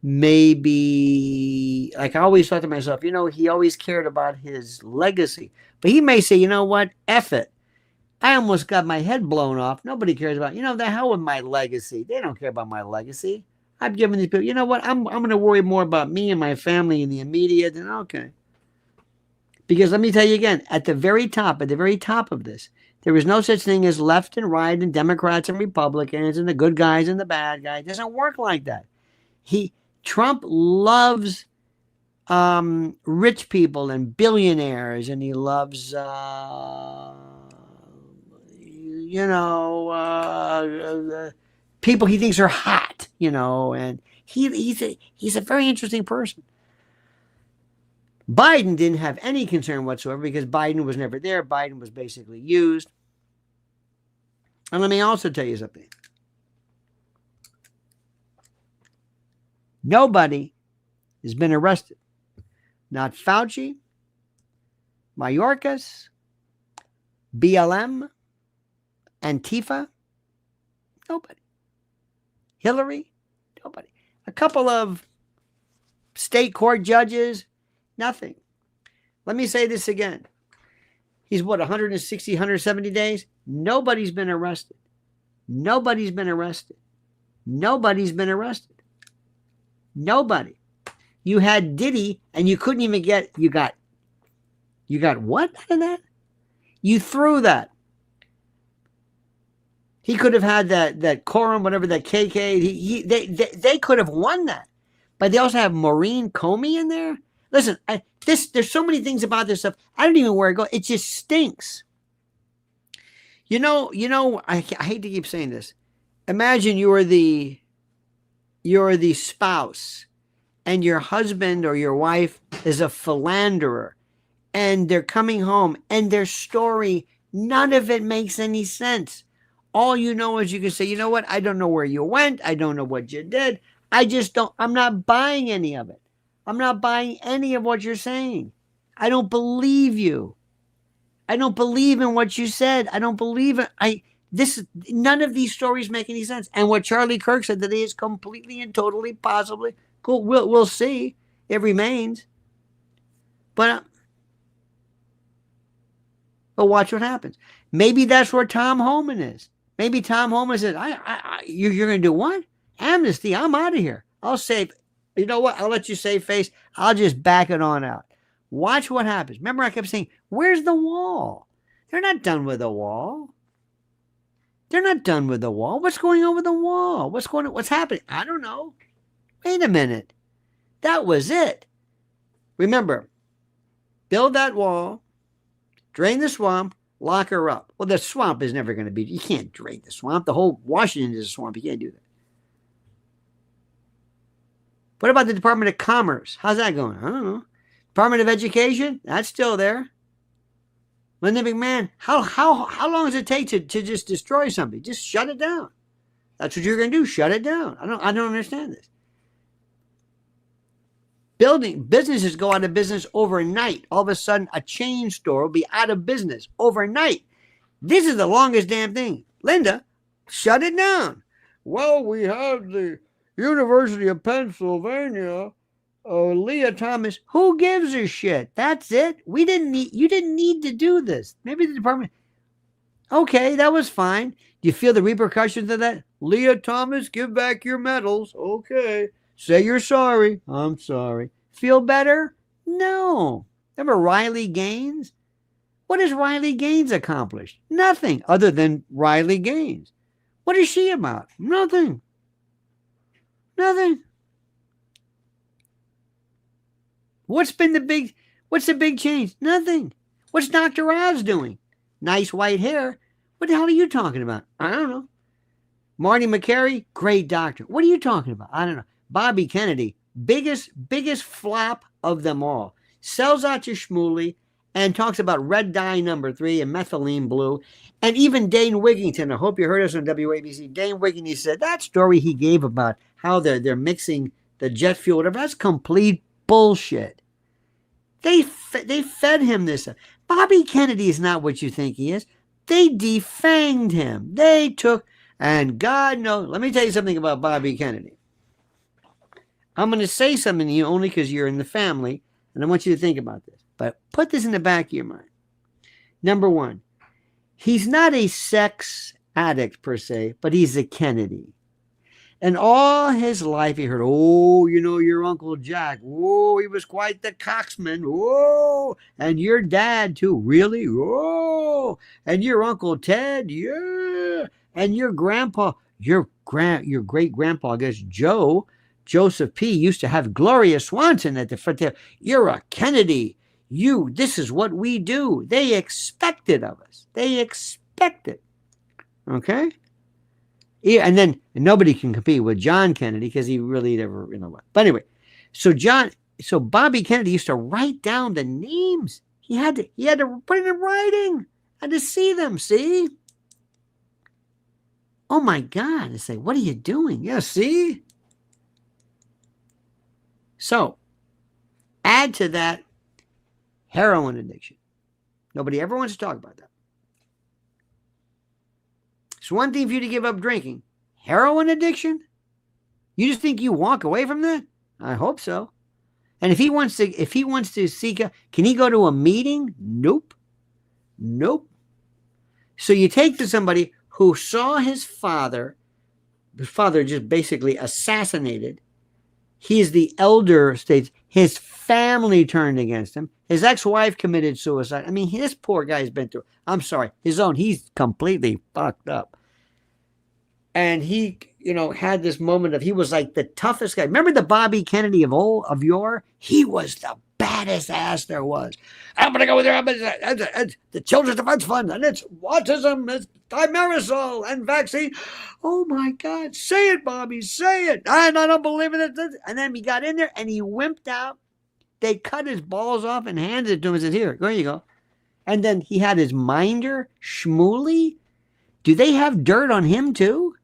[SPEAKER 1] maybe, like I always thought to myself, you know, he always cared about his legacy. But he may say, you know what, F it. I almost got my head blown off. Nobody cares about, you know, the hell with my legacy. They don't care about my legacy. I've given these people, you know what, I'm going to worry more about me and my family and the immediate, and okay. Because let me tell you again, at the very top of this, there is no such thing as left and right and Democrats and Republicans and the good guys and the bad guys. It doesn't work like that. Trump loves rich people and billionaires, and he loves people he thinks are hot, you know, and he's a very interesting person. Biden didn't have any concern whatsoever because Biden was never there. Biden was basically used. And let me also tell you something. Nobody has been arrested. Not Fauci, Mayorkas, BLM, Antifa. Nobody. Hillary? Nobody. A couple of state court judges? Nothing. Let me say this again. He's what, 160, 170 days? Nobody's been arrested. Nobody's been arrested. Nobody's been arrested. Nobody. You had Diddy and you couldn't even get, you got what out of that? You threw that. He could have had that quorum, whatever, that KK. They could have won that. But they also have Maureen Comey in there. Listen, there's so many things about this stuff. I don't even know where it goes. It just stinks. You know, I hate to keep saying this. Imagine you're the spouse and your husband or your wife is a philanderer and they're coming home and their story, none of it makes any sense. All you know is you can say, you know what? I don't know where you went. I don't know what you did. I'm not buying any of it. I'm not buying any of what you're saying. I don't believe you. I don't believe in what you said. I don't believe it. None of these stories make any sense. And what Charlie Kirk said today is completely and totally, possibly cool. We'll see. It remains. But watch what happens. Maybe that's where Tom Homan is. Maybe Tom Homan said, you're going to do what? Amnesty. I'm out of here. I'll save. You know what? I'll let you save face. I'll just back it on out. Watch what happens. Remember, I kept saying, where's the wall? They're not done with the wall. They're not done with the wall. What's going on with the wall? What's happening? I don't know. Wait a minute. That was it. Remember, build that wall, drain the swamp, lock her up. Well, the swamp is never going to be, you can't drain the swamp. The whole Washington is a swamp. You can't do that. What about the Department of Commerce? How's that going? I don't know. Department of Education? That's still there. Linda McMahon, how long does it take to just destroy something? Just shut it down. That's what you're going to do. Shut it down. I don't understand this. Businesses go out of business overnight. All of a sudden, a chain store will be out of business overnight. This is the longest damn thing. Linda, shut it down. Well, we have the University of Pennsylvania, Leah Thomas. Who gives a shit? That's it. You didn't need to do this. Maybe the department. Okay, that was fine. Do you feel the repercussions of that? Leah Thomas, give back your medals. Okay. Say you're sorry. I'm sorry. Feel better? No. Remember Riley Gaines? What has Riley Gaines accomplished? Nothing other than Riley Gaines. What is she about? Nothing. Nothing. What's the big change? Nothing. What's Dr. Oz doing? Nice white hair. What the hell are you talking about? I don't know. Marty McCary, great doctor. What are you talking about? I don't know. Bobby Kennedy, biggest flop of them all. Sells out to Shmuley and talks about red dye number 3 and methylene blue. And even Dane Wigington, I hope you heard us on WABC. Dane Wigington said that story he gave about how they're mixing the jet fuel, whatever, that's complete bullshit. They fed him this. Bobby Kennedy is not what you think he is. They defanged him. They took, and God knows, let me tell you something about Bobby Kennedy. I'm going to say something to you only because you're in the family, and I want you to think about this. But put this in the back of your mind. Number one, he's not a sex addict per se, but he's a Kennedy. And all his life he heard, oh, you know, your Uncle Jack. Whoa, he was quite the coxman. Whoa, and your dad too. Really? Whoa, and your Uncle Ted. Yeah, and your grandpa, your great grandpa, I guess, Joseph P. used to have Gloria Swanson at the front there. You're a Kennedy. This is what we do. They expect it of us. They expect it. Okay? Yeah, and then nobody can compete with John Kennedy because he really never, what. But anyway, so Bobby Kennedy used to write down the names. He had to put it in writing. Had to see them, see? Oh my God. I say, what are you doing? Yeah, see? So, add to that heroin addiction. Nobody ever wants to talk about that. It's one thing for you to give up drinking. Heroin addiction? You just think you walk away from that? I hope so. And if he wants to seek can he go to a meeting? Nope. Nope. So you take to somebody who saw his father just basically assassinated. He's the elder states. His family turned against him. His ex-wife committed suicide. I mean, this poor guy's been through, I'm sorry, he's completely fucked up. And he, had this moment of, he was like the toughest guy. Remember the Bobby Kennedy of yore? He was the baddest ass there was. I'm going to go with her. The Children's Defense Fund, and it's autism, it's thimerosal, and vaccine. Oh my God, say it, Bobby, say it. I don't believe in it. And then he got in there and he wimped out. They cut his balls off and handed it to him and said, here you go. And then he had his minder, Shmuley. Do they have dirt on him too?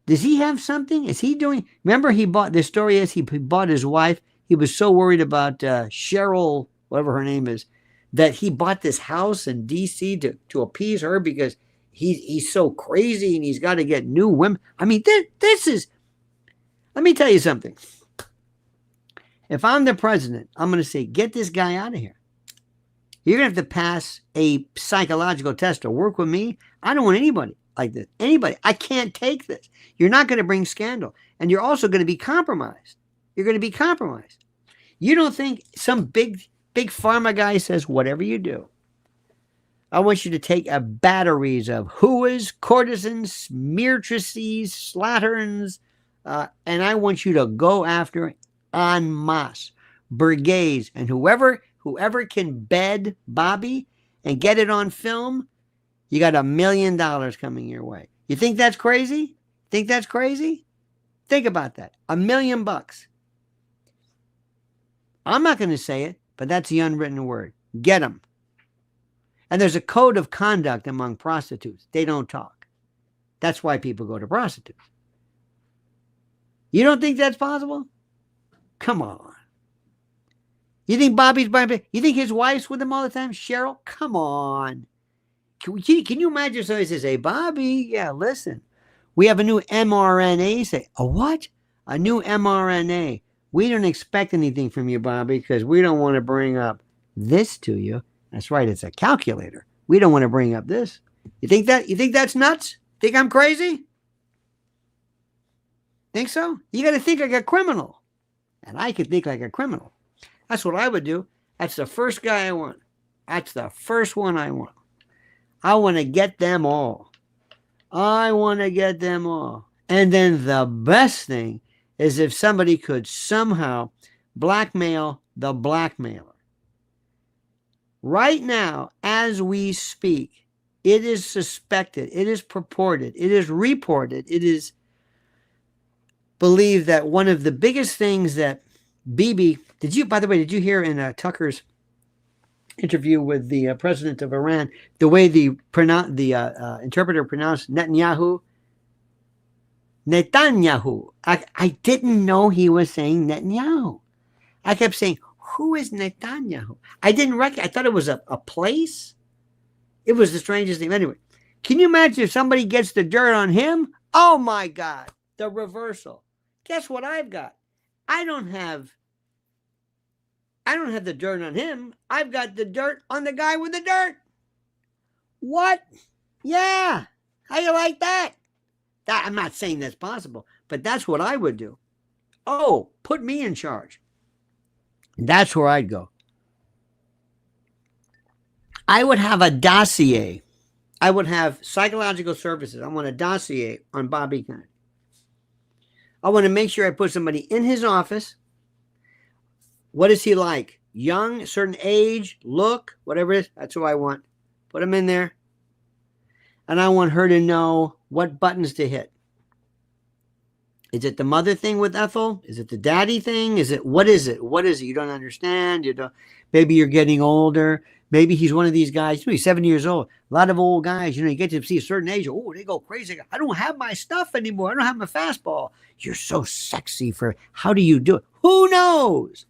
[SPEAKER 1] Does he have something? Is he doing? Remember, the story is he bought his wife. He was so worried about Cheryl, whatever her name is, that he bought this house in D.C. to appease her because he's so crazy and he's got to get new women. I mean, this is, let me tell you something. If I'm the president, I'm going to say, get this guy out of here. You're going to have to pass a psychological test to work with me. I don't want anybody like this. Anybody. I can't take this. You're not going to bring scandal. And you're also going to be compromised. You're going to be compromised. You don't think some big pharma guy says, whatever you do, I want you to take a batteries of hooas, courtesans, meretrices, slatterns, and I want you to go after en masse, brigades, and whoever can bed Bobby and get it on film, you got $1 million coming your way. You think that's crazy? Think that's crazy? Think about that. $1 million. I'm not going to say it, but that's the unwritten word. Get them. And there's a code of conduct among prostitutes. They don't talk. That's why people go to prostitutes. You don't think that's possible? Come on. You think Bobby's buying? You think his wife's with him all the time? Cheryl? Come on. Can you imagine somebody says, hey, Bobby, yeah, listen. We have a new mRNA. Say, a what? A new mRNA. We don't expect anything from you, Bobby, because we don't want to bring up this to you. That's right. It's a calculator. We don't want to bring up this. You think that's nuts? Think I'm crazy? Think so? You got to think like a criminal. And I could think like a criminal. That's what I would do. That's the first guy I want. That's the first one I want. I want to get them all. I want to get them all. And then the best thing is if somebody could somehow blackmail the blackmailer. Right now, as we speak, it is suspected, it is purported, it is reported, it is believed that one of the biggest things that Bibi, did you hear in Tucker's interview with the president of Iran, the way the interpreter pronounced Netanyahu? Netanyahu. I didn't know he was saying Netanyahu. I kept saying, who is Netanyahu? I didn't recognize. I thought it was a place. It was the strangest thing. Anyway, can you imagine if somebody gets the dirt on him? Oh my God, the reversal. Guess what I've got? I don't have the dirt on him. I've got the dirt on the guy with the dirt. What? Yeah. How you like that? I'm not saying that's possible, but that's what I would do. Oh, put me in charge. That's where I'd go. I would have a dossier. I would have psychological services. I want a dossier on Bobby Kennedy. I want to make sure I put somebody in his office. What is he like? Young, certain age, look, whatever it is. That's who I want. Put him in there. And I want her to know what buttons to hit. Is it the mother thing with Ethel? Is it the daddy thing? What is it? What is it? You don't understand. Maybe you're getting older. Maybe he's one of these guys. He's 70 years old. A lot of old guys, you get to see a certain age. Oh, they go crazy. I don't have my stuff anymore. I don't have my fastball. You're so sexy how do you do it? Who knows?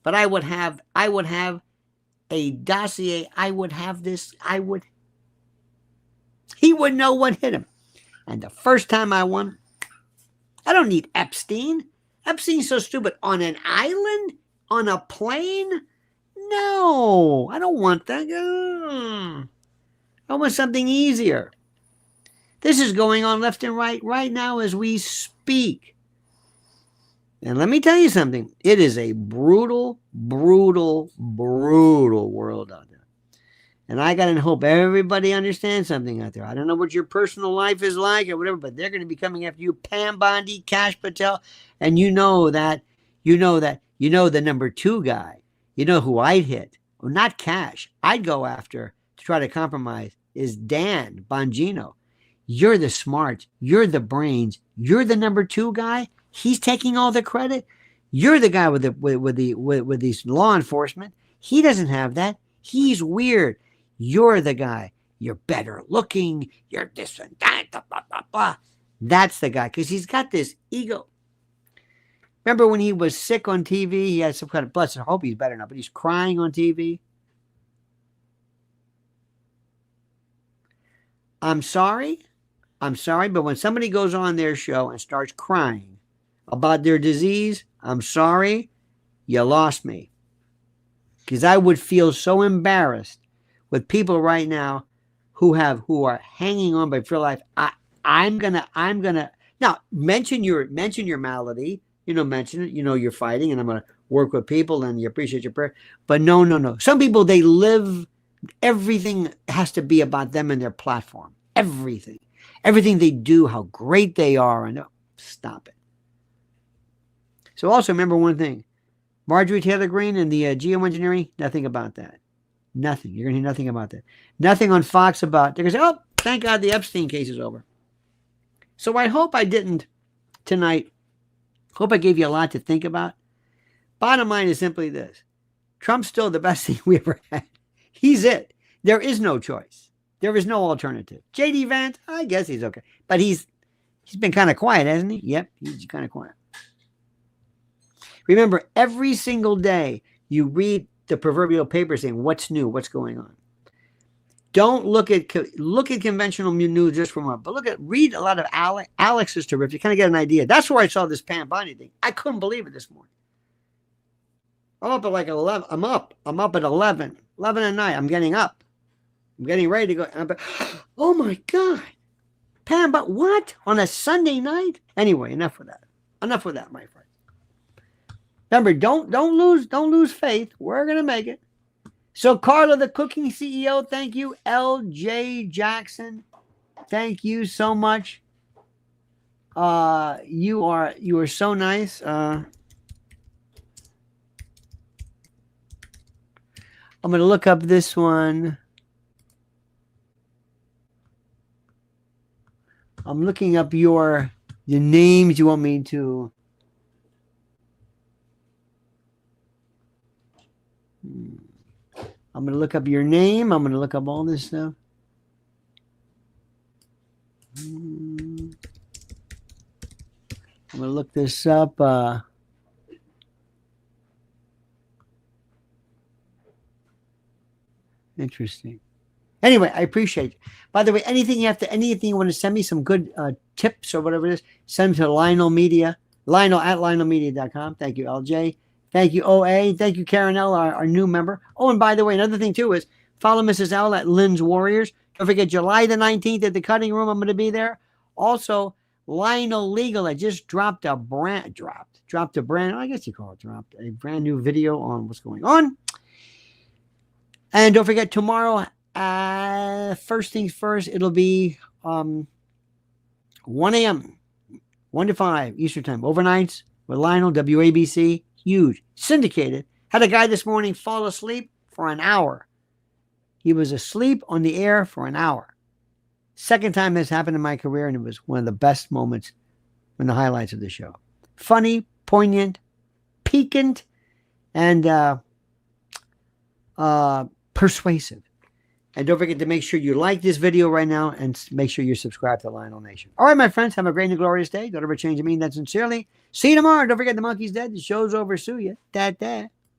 [SPEAKER 1] But I would have a dossier. He would know what hit him. And the first time I won, I don't need Epstein. Epstein's so stupid. On an island? On a plane? No, I don't want that. I want something easier. This is going on left and right now as we speak. And let me tell you something. It is a brutal, brutal, brutal world out there. And I got to hope everybody understands something out there. I don't know what your personal life is like or whatever, but they're going to be coming after you. Pam Bondi, Cash Patel. And you know the number 2 guy. You know who I'd hit. Well, not Cash. I'd go after to try to compromise is Dan Bongino. You're the smarts. You're the brains. You're the number 2 guy. He's taking all the credit. You're the guy with these law enforcement. He doesn't have that. He's weird. You're the guy. You're better looking. You're this and that. Blah, blah, blah, blah. That's the guy because he's got this ego. Remember when he was sick on TV? He had some kind of blood. I hope he's better now, but he's crying on TV. I'm sorry, but when somebody goes on their show and starts crying about their disease, I'm sorry, you lost me. Because I would feel so embarrassed with people right now who are hanging on by for life. I'm gonna now mention your malady, mention it, you're fighting, and I'm gonna work with people and you appreciate your prayer. But no. Some people, they live, everything has to be about them and their platform. Everything they do, how great they are, and stop it. So also remember one thing. Marjorie Taylor Greene and the geoengineering, nothing about that. Nothing. You're going to hear nothing about that. Nothing on Fox about, they're going to say, oh, thank God the Epstein case is over. So I hope I didn't tonight. Hope I gave you a lot to think about. Bottom line is simply this. Trump's still the best thing we ever had. He's it. There is no choice. There is no alternative. J.D. Vance, I guess he's okay. But he's been kind of quiet, hasn't he? Yep, he's kind of quiet. Remember, every single day you read the proverbial paper saying, what's new, what's going on. Don't look at conventional news just from one, but read a lot of Alex. Alex is terrific. You kind of get an idea. That's where I saw this Pam Bondi thing. I couldn't believe it this morning. I'm up at like 11. I'm up at 11 at night. I'm getting up. I'm getting ready to go. Oh my God. Pam, but what? On a Sunday night? Anyway, enough with that. Enough with that, my friend. Remember, don't lose faith. We're going to make it. So Carla, the cooking CEO, thank you. L.J. Jackson, thank you so much. You are so nice. I'm going to look up this one. I'm looking up the names you want me to. I'm going to look up your name. I'm going to look up all this stuff. I'm going to look this up. Interesting. Anyway, I appreciate it. By the way, anything you want to send me some good tips or whatever it is, send them to Lionel Media, Lionel at lionelmedia.com. Thank you, LJ. Thank you, OA. Thank you, Karen L, our new member. Oh, and by the way, another thing too is follow Mrs. L at Lynn's Warriors. Don't forget July the 19th at the Cutting Room. I'm going to be there. Also, Lionel Legal. I just dropped a brand. I guess you call it dropped a brand new video on what's going on. And don't forget tomorrow. First things first, it'll be 1 a.m. 1 to 5 Eastern Time. Overnights with Lionel, WABC. Huge. Syndicated. Had a guy this morning fall asleep for an hour. He was asleep on the air for an hour. Second time this happened in my career, and it was one of the best moments in the highlights of the show. Funny, poignant, piquant, and persuasive. And don't forget to make sure you like this video right now and make sure you're subscribed to Lionel Nation. All right, my friends, have a great and glorious day. Don't ever change. I mean that sincerely. See you tomorrow. Don't forget the monkey's dead. The show's over. Sue ya. Da.